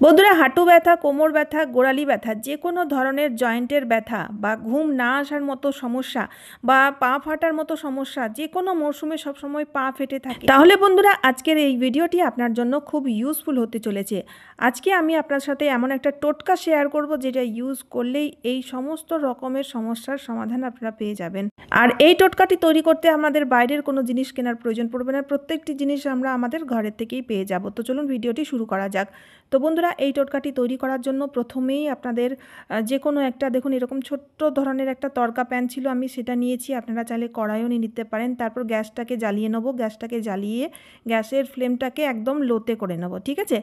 বন্ধুরা, হাঁটু ব্যথা, কোমর ব্যথা, গোড়ালি ব্যথা, যে কোনো ধরনের জয়েন্টের ব্যথা বা ঘুম না আসার মতো সমস্যা বা পা ফাটার মতো সমস্যা যে কোনো মরশুমে সবসময় পা ফেটে থাকে, তাহলে বন্ধুরা আজকের এই ভিডিওটি আপনার জন্য খুব ইউজফুল হতে চলেছে। আজকে আমি আপনার সাথে এমন একটা টোটকা শেয়ার করব যেটা ইউজ করলেই এই সমস্ত রকমের সমস্যার সমাধান আপনারা পেয়ে যাবেন। আর এই টোটকাটি তৈরি করতে আমাদের বাইরের কোনো জিনিস কেনার প্রয়োজন পড়বে না, প্রত্যেকটি জিনিস আমরা আমাদের ঘরের থেকেই পেয়ে যাব। তো চলুন ভিডিওটি শুরু করা যাক। তো বন্ধুরা, এই টোটকাটি তৈরি করার জন্য প্রথমেই আপনাদের যে কোনো একটা, দেখুন এরকম ছোট্ট ধরনের একটা তড়কা প্যান ছিল, আমি সেটা নিয়েছি। আপনারা চাইলে কড়াইও নিয়ে নিতে পারেন। তারপর গ্যাসটাকে জ্বালিয়ে নেবো। গ্যাসটাকে জ্বালিয়ে গ্যাসের ফ্লেমটাকে একদম লোতে করে নেবো, ঠিক আছে।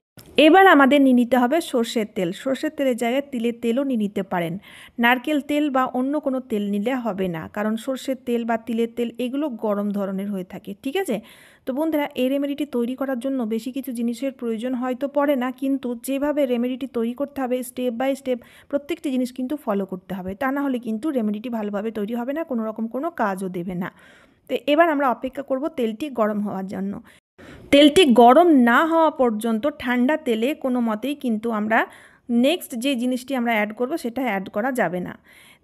এবার আমাদের নিয়ে নিতে হবে সর্ষের তেল। সর্ষের তেলের জায়গায় তিলের তেলও নিয়ে নিতে পারেন। নারকেল তেল বা অন্য কোনো তেল নিলে হবে না, কারণ সর্ষের তেল বা তিলের তেল এগুলো গরম ধরনের হয়ে থাকে, ঠিক আছে। তো বন্ধুরা, এই রেমেডিটি তৈরি করার জন্য বেশি কিছু জিনিসের প্রয়োজন হয়তো পড়ে না, কিন্তু যেভাবে রেমেডিটি তৈরি করতে হবে স্টেপ বাই স্টেপ প্রত্যেকটি জিনিস কিন্তু ফলো করতে হবে। তা না হলে কিন্তু রেমেডিটি ভালোভাবে তৈরি হবে না, কোনো রকম কোনো কাজও দেবে না। তো এবার আমরা অপেক্ষা করব তেলটি গরম হওয়ার জন্য। তেলটি গরম না হওয়া পর্যন্ত ঠান্ডা তেলে কোনো মতেই কিন্তু আমরা নেক্সট যে জিনিসটি আমরা অ্যাড করব সেটা অ্যাড করা যাবে না।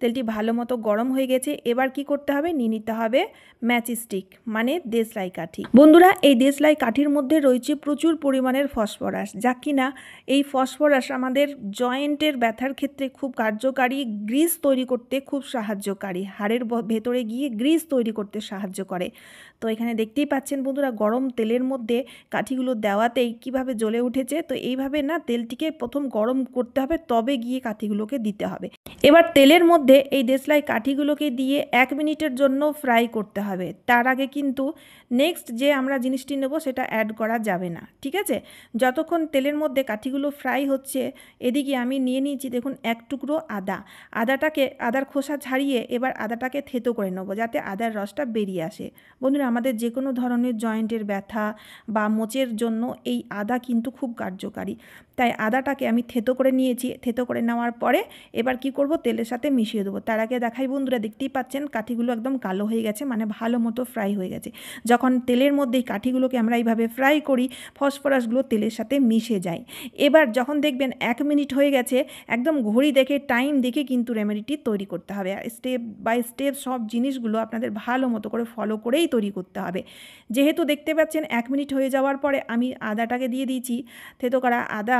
তেলটি ভালো মতো গরম হয়ে গেছে। এবার কি করতে হবে, নিয়ে নিতে হবে ম্যাচস্টিক মানে দেশলাই কাঠি। বন্ধুরা, এই দেশলাই কাঠির মধ্যে রয়েছে প্রচুর পরিমাণের ফসফরাস, যা কিনা এই ফসফরাস আমাদের জয়েন্টের ব্যথার ক্ষেত্রে খুব কার্যকারী, গ্রিস তৈরি করতে খুব সাহায্যকারী, হাড়ের ভেতরে গিয়ে গ্রিস তৈরি করতে সাহায্য করে। তো এখানে দেখতেই পাচ্ছেন বন্ধুরা, গরম তেলের মধ্যে কাঠিগুলো দেওয়াতেই কিভাবে জ্বলে উঠেছে। তো এইভাবে না তেলটিকে প্রথম গরম করতে হবে, তবে গিয়ে কাঠিগুলোকে দিতে হবে। এবার তেলের মধ্যে এই দেশলাই কাঠিগুলোকে দিয়ে 1 মিনিটের জন্য ফ্রাই করতে হবে। তার আগে কিন্তু নেক্সট যে আমরা জিনিসটি নেব সেটা অ্যাড করা যাবে না, ঠিক আছে। যতক্ষণ তেলের মধ্যে কাঠিগুলো ফ্রাই হচ্ছে, এদিকে আমি নিয়ে নিয়েছি দেখুন 1 টুকরো আদা। আদার খোসা ছাড়িয়ে এবার আদাটাকে থেতো করে নেবো, যাতে আদার রসটা বেরিয়ে আসে। বন্ধুরা, আমাদের যে কোনো ধরনের জয়েন্টের ব্যথা বা মোচের জন্য এই আদা কিন্তু খুব কার্যকারী। তাই আদাটাকে আমি থেতো করে নিয়েছি। থেতো করে নেওয়ার পরে এবার কি করব, তেলের সাথে মিশিয়ে দেবো। তার আগে দেখাই বন্ধুরা, দেখতেই পাচ্ছেন কাঠিগুলো একদম কালো হয়ে গেছে, মানে ভালো মতো ফ্রাই হয়ে গেছে। যখন তেলের মধ্যে এই কাঠিগুলোকে আমরা এইভাবে ফ্রাই করি, ফসফরাসগুলো তেলের সাথে মিশে যায়। এবার যখন দেখবেন 1 মিনিট হয়ে গেছে, একদম ঘড়ি দেখে টাইম দেখে কিন্তু রেমেডিটি তৈরি করতে হবে। আর স্টেপ বাই স্টেপ সব জিনিসগুলো আপনাদের ভালো মতো করে ফলো করেই তৈরি করতে হবে। যেহেতু দেখতে পাচ্ছেন 1 মিনিট হয়ে যাওয়ার পরে আমি আদাটাকে দিয়ে দিয়েছি। থেতো করা আদা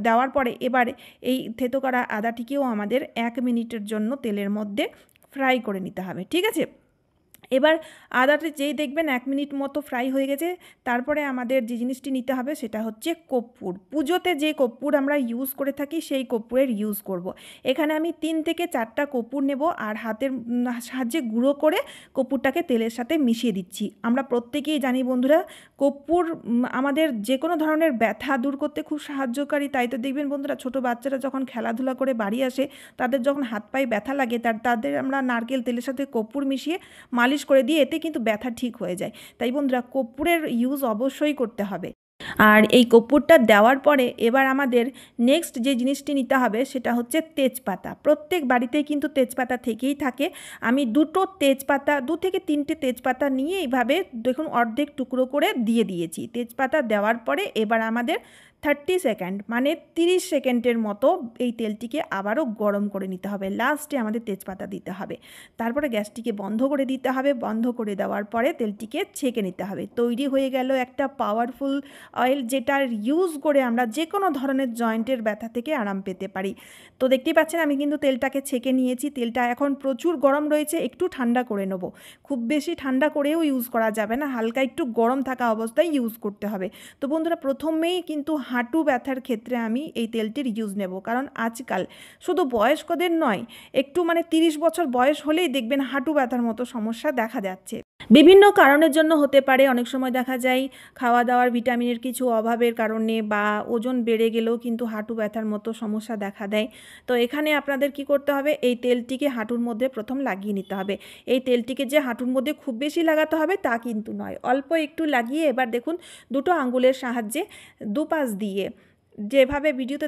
দেওয়ার পরে এবার এই থেতো করা আদাটিকেও আমাদের 1 মিনিটের জন্য তেলের মধ্যে ফ্রাই করে নিতে হবে, ঠিক আছে। এবার আদাটা যেই দেখবেন 1 মিনিট মতো ফ্রাই হয়ে গেছে, তারপরে আমাদের যে জিনিসটি নিতে হবে সেটা হচ্ছে কর্পূর। পুজোতে যে কর্পূর আমরা ইউজ করে থাকি সেই কর্পূরের ইউজ করব। এখানে আমি 3 থেকে 4টা কর্পূর নেব আর হাতের সাহায্যে গুঁড়ো করে কর্পূরটাকে তেলের সাথে মিশিয়ে দিচ্ছি। আমরা প্রত্যেকেই জানি বন্ধুরা, কর্পূর আমাদের যে কোনো ধরনের ব্যথা দূর করতে খুব সাহায্যকারী। তাই তো দেখবেন বন্ধুরা, ছোটো বাচ্চারা যখন খেলাধুলা করে বাড়ি আসে, তাদের যখন হাত পায়ে ব্যথা লাগে, তাদের আমরা নারকেল তেলের সাথে কর্পূর মিশিয়ে মালিশ করে দিয়ে এতে কিন্তু ব্যথা ঠিক হয়ে যায়। তাই বন্ধুরা, কর্পূরের ইউজ অবশ্যই করতে হবে। আর এই কর্পূরটা দেওয়ার পরে এবার আমাদের নেক্সট যে জিনিসটি নিতে হবে সেটা হচ্ছে তেজপাতা। প্রত্যেক বাড়িতেই কিন্তু তেজপাতা থেকেই থাকে। আমি 2 থেকে 3টে তেজপাতা নিয়ে এইভাবে দেখুন অর্ধেক টুকরো করে দিয়ে দিয়েছি। তেজপাতা দেওয়ার পরে এবার আমাদের 30 সেকেন্ড মানে 30 সেকেন্ডের মতো এই তেলটিকে আবারও গরম করে নিতে হবে। লাস্টে আমাদের তেজপাতা দিতে হবে। তারপরে গ্যাসটিকে বন্ধ করে দিতে হবে। বন্ধ করে দেওয়ার পরে তেলটিকে ছেঁকে নিতে হবে। তৈরি হয়ে গেল একটা পাওয়ারফুল অয়েল, যেটার ইউজ করে আমরা যে কোনো ধরনের জয়েন্টের ব্যথা থেকে আরাম পেতে পারি। তো দেখতেই পাচ্ছেন আমি কিন্তু তেলটাকে ছেঁকে নিয়েছি। তেলটা এখন প্রচুর গরম রয়েছে, একটু ঠান্ডা করে নেব। খুব বেশি ঠান্ডা করেও ইউজ করা যাবে না, হালকা একটু গরম থাকা অবস্থায় ইউজ করতে হবে। তো বন্ধুরা, প্রথমেই কিন্তু হাঁটু ব্যথার ক্ষেত্রে আমি এই তেলটির ইউজ নেব, কারণ আজকাল শুধু বয়স্কদের নয়, একটু 30 বছর বয়স হলেই দেখবেন হাঁটু ব্যথার মতো সমস্যা দেখা যাচ্ছে। বিভিন্ন কারণের জন্য হতে পারে। অনেক সময় দেখা যায় খাওয়া দাওয়ার ভিটামিনের কিছু অভাবের কারণে বা ওজন বেড়ে গেলেও কিন্তু হাঁটু ব্যথার মতো সমস্যা দেখা দেয়। তো এখানে আপনাদের কি করতে হবে, এই তেলটিকে হাঁটুর মধ্যে প্রথম লাগিয়ে নিতে হবে। এই তেলটিকে যে হাঁটুর মধ্যে খুব বেশি লাগাতে হবে তা কিন্তু নয়, অল্প একটু লাগিয়ে এবার দেখুন 2টো আঙ্গুলের সাহায্যে দুপাশ দিয়ে যেভাবে ভিডিওতে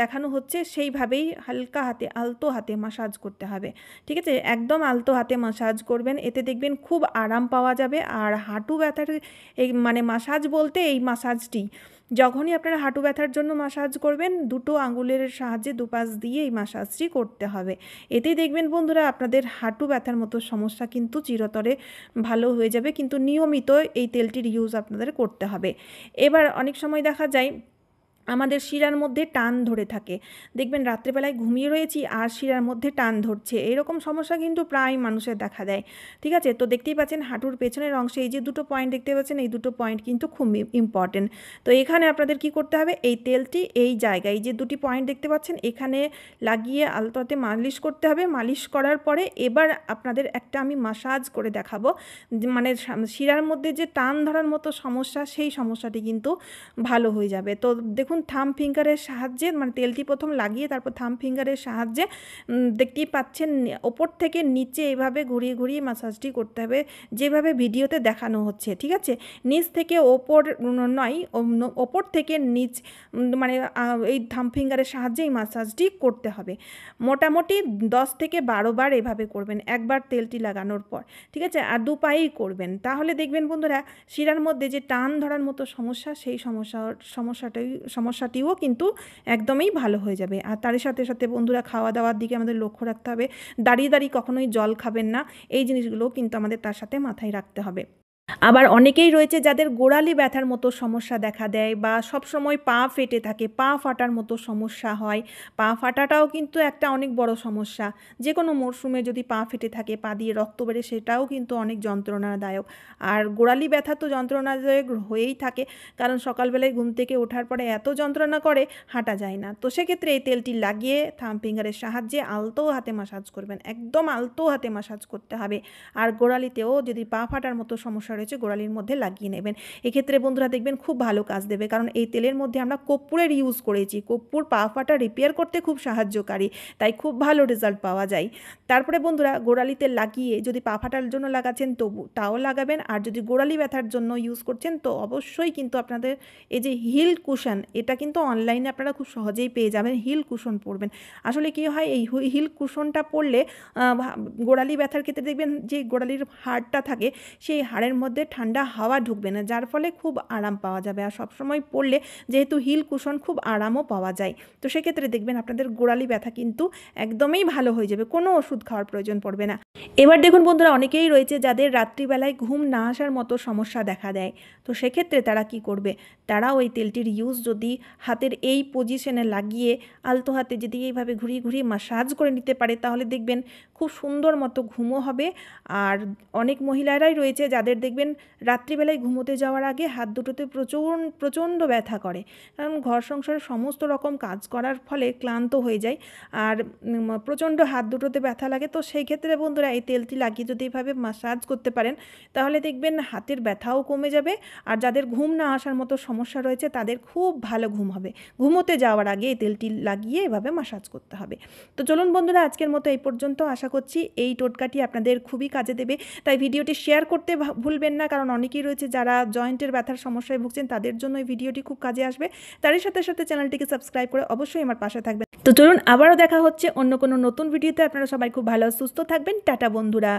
দেখানো হচ্ছে সেইভাবেই হালকা হাতে আলতো হাতে মাসাজ করতে হবে, ঠিক আছে? একদম আলতো হাতে মাসাজ করবেন, এতে দেখবেন খুব আরাম পাওয়া যাবে। আর হাঁটু ব্যথার এই মানে মাসাজ বলতে এই মাসাজটি যখনই আপনারা হাঁটু ব্যথার জন্য মাসাজ করবেন, দুটো আঙুলের সাহায্যে দুপাশ দিয়ে এই মাসাজটি করতে হবে। এতেই দেখবেন বন্ধুরা আপনাদের হাঁটু ব্যথার মতো সমস্যা কিন্তু চিরতরে ভালো হয়ে যাবে, কিন্তু নিয়মিত এই তেলটির ইউজ আপনাদের করতে হবে। এবার অনেক সময় দেখা যায় আমাদের শিরার মধ্যে টান ধরে থাকে, দেখবেন রাত্রেবেলায় ঘুমিয়ে রয়েছি আর শিরার মধ্যে টান ধরছে, এরকম সমস্যা কিন্তু প্রায় মানুষের দেখা দেয়, ঠিক আছে? তো দেখতেই পাচ্ছেন হাঁটুর পেছনের অংশে এই যে দুটো পয়েন্ট দেখতে পাচ্ছেন, এই দুটো পয়েন্ট কিন্তু খুব ইম্পর্টেন্ট। তো এখানে আপনাদের কি করতে হবে, এই তেলটি এই জায়গায় এই যে দুটি পয়েন্ট দেখতে পাচ্ছেন এখানে লাগিয়ে আলতোতে মালিশ করতে হবে। মালিশ করার পরে এবার আপনাদের একটা আমি মাসাজ করে দেখাবো, মানে শিরার মধ্যে যে টান ধরার মতো সমস্যা সেই সমস্যাটি কিন্তু ভালো হয়ে যাবে। তো দেখুন থাম ফিঙ্গারের সাহায্যে, মানে তেলটি প্রথম লাগিয়ে তারপর থাম ফিঙ্গারের সাহায্যে দেখতেই পাচ্ছেন ওপর থেকে নিচে এভাবে ঘুরিয়ে ঘুরিয়ে মাসাজটি করতে হবে, যেভাবে ভিডিওতে দেখানো হচ্ছে, ঠিক আছে? নিচ থেকে ওপর নয়, ওপর থেকে নিচ, মানে এই থাম ফিঙ্গারের সাহায্যে এই মাসাজটি করতে হবে। মোটামুটি 10 থেকে 12 বার এভাবে করবেন একবার তেলটি লাগানোর পর, ঠিক আছে? আর দু পায়েই করবেন, তাহলে দেখবেন বন্ধুরা শিরার মধ্যে যে টান ধরার মতো সমস্যা সেই সমস্যাটিও কিন্তু একদমই ভালো হয়ে যাবে। আর তার সাথে সাথে বন্ধুরা খাওয়া দাওয়ার দিকে আমাদের লক্ষ্য রাখতে হবে, দাঁড়িয়ে দাঁড়িয়ে কখনোই জল খাবেন না, এই জিনিসগুলোও কিন্তু আমাদের তার সাথে মাথায় রাখতে হবে। আবার অনেকেই রয়েছে যাদের গোড়ালি ব্যথার মতো সমস্যা দেখা দেয় বা সবসময় পা ফেটে থাকে, পা ফাটার মতো সমস্যা হয়। পা ফাটাটাও কিন্তু একটা অনেক বড় সমস্যা, যে কোনো মরশুমে যদি পা ফেটে থাকে, পা দিয়ে রক্ত বেরে, সেটাও কিন্তু অনেক যন্ত্রণাদায়ক। আর গোড়ালি ব্যথা তো যন্ত্রণাদায়ক হয়েই থাকে, কারণ সকালবেলায় ঘুম থেকে ওঠার পরে এত যন্ত্রণা করে হাঁটা যায় না। তো সেক্ষেত্রে এই তেলটি লাগিয়ে থাম ফিঙ্গারের সাহায্যে আলতো হাতে মাসাজ করবেন, একদম আলতো হাতে মাসাজ করতে হবে। আর গোড়ালিতেও যদি পা ফাটার মতো সমস্যা রয়েছে গোড়ালির মধ্যে লাগিয়ে নেবেন, এক্ষেত্রে বন্ধুরা দেখবেন খুব ভালো কাজ দেবে, কারণ এই তেলের মধ্যে আমরা কর্পূরের ইউজ করেছি। কর্পূর পা ফাটা রিপেয়ার করতে খুব সাহায্যকারী, তাই খুব ভালো রেজাল্ট পাওয়া যায়। তারপরে বন্ধুরা গোড়ালিতে লাগিয়ে যদি পা ফাটার জন্য লাগাচ্ছেন তবু তাও লাগাবেন, আর যদি গোড়ালি ব্যথার জন্য ইউজ করছেন তো অবশ্যই কিন্তু আপনাদের এই যে হিল কুশন, এটা কিন্তু অনলাইনে আপনারা খুব সহজেই পেয়ে যাবেন, হিল কুশন পরবেন। আসলে কি হয়, এই হিল কুশনটা পরলে গোড়ালি ব্যথার ক্ষেত্রে দেখবেন যে গোড়ালির হাড়টা থাকে সেই হাড়ের মধ্যে ঠান্ডা হাওয়া ঢুকবে না, যার ফলে খুব আরাম পাওয়া যাবে। আর সবসময় পরলে যেহেতু হিল কুশন খুব আরামও পাওয়া যায়, তো সেক্ষেত্রে দেখবেন আপনাদের গোড়ালি ব্যথা কিন্তু একদমই ভালো হয়ে যাবে, কোনো ওষুধ খাওয়ার প্রয়োজন পড়বে না। এবার দেখুন বন্ধুরা অনেকেই রয়েছে যাদের রাত্রিবেলায় ঘুম না আসার মতো সমস্যা দেখা দেয়, তো সেক্ষেত্রে তারা কি করবে, তারা ওই তেলটির ইউজ যদি হাতের এই পজিশনে লাগিয়ে আলতো হাতে যদি এইভাবে ঘুরিয়ে ঘুরিয়ে মাসাজ করে নিতে পারে, তাহলে দেখবেন খুব সুন্দর মতো ঘুমও হবে। আর অনেক মহিলারাই রয়েছে যাদের দেখবেন রাত্রিবেলায় ঘুমোতে যাওয়ার আগে হাত দুটোতে প্রচণ্ড ব্যথা করে, কারণ ঘর সংসারের সমস্ত রকম কাজ করার ফলে ক্লান্ত হয়ে যায় আর প্রচণ্ড হাত দুটোতে ব্যথা লাগে। তো সেই ক্ষেত্রে বন্ধুরা এই তেলটি লাগিয়ে যদি এইভাবে মাসাজ করতে পারেন, তাহলে দেখবেন হাতের ব্যথাও কমে যাবে। আর যাদের ঘুম না আসার মতো সমস্যা রয়েছে তাদের খুব ভালো ঘুম হবে। ঘুমোতে যাওয়ার আগে এই তেলটি লাগিয়ে এভাবে মাসাজ করতে হবে। তো চলুন বন্ধুরা আজকের মতো এই পর্যন্ত, আশা করছি এই টোটকাটি আপনাদের খুবই কাজে দেবে, তাই ভিডিওটি শেয়ার করতে ভুলবেন না, কারণ অনেকেই রয়েছে যারা জয়েন্টের ব্যথার সমস্যায় ভুগছেন, তাদের জন্য এই ভিডিওটি খুব কাজে আসবে। তারই সাথে সাথে চ্যানেলটিকে সাবস্ক্রাইব করে অবশ্যই আমার পাশে থাকবেন। তো চলুন আবারও দেখা হচ্ছে অন্য কোনো নতুন ভিডিওতে। আপনারা সবাই খুব ভালো সুস্থ থাকবেন। টাটা বন্ধুরা।